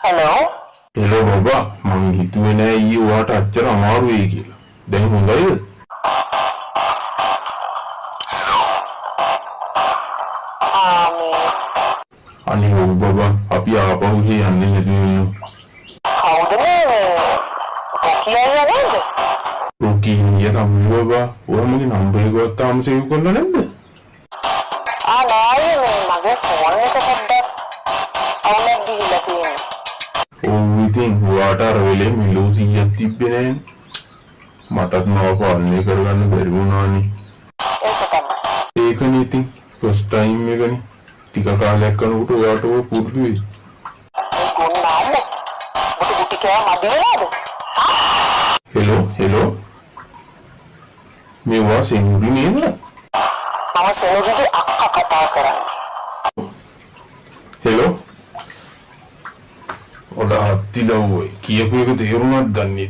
Hello. Hello බබා මං හිතුවේ නෑ ඊයේ ඔයාට අච්චර අමාරු වෙයි කියලා. දැන් හොඳයිද? අනේ ඔව් බබා අපි ආපහු යන්නේ නැති වෙනු. කවුද මේ? රොකියා නේද? රොකියා තමයි බබා. ඔයා මගේ නම්බර් එක ගත්තාම සේව් කරලා නැද්ද? නෑ මගේ ෆෝන් එක පොඩ්ඩක් අවුලක් දීලා තියෙනවා. ඔව් ඉතින් ඔයාට අර වෙලේ මිලෝ 100ක් තිබ්බේ නෑනේ. මටත් මාව පාලනය කරගන්න බැරි වුණානේ. ඒක තමයි. ඒකනේ ඉතින් ෆස්ට් ටයිම් එකනේ. ටික කාලයක් කරනකොට ඔයාට ඔය පුරුදු වෙයි. කොහොමද? ඔබට ගුටි කෑම අඩි වෙලාද? හෙලෝ මේ වාසිය නුඩු නේද? මම සෙනගගේ අක්කා කතා කරන්නේ. හෙලෝ ඔඩා අත්තිලා ඔය කියපු එක තේරුණාද දන්නේ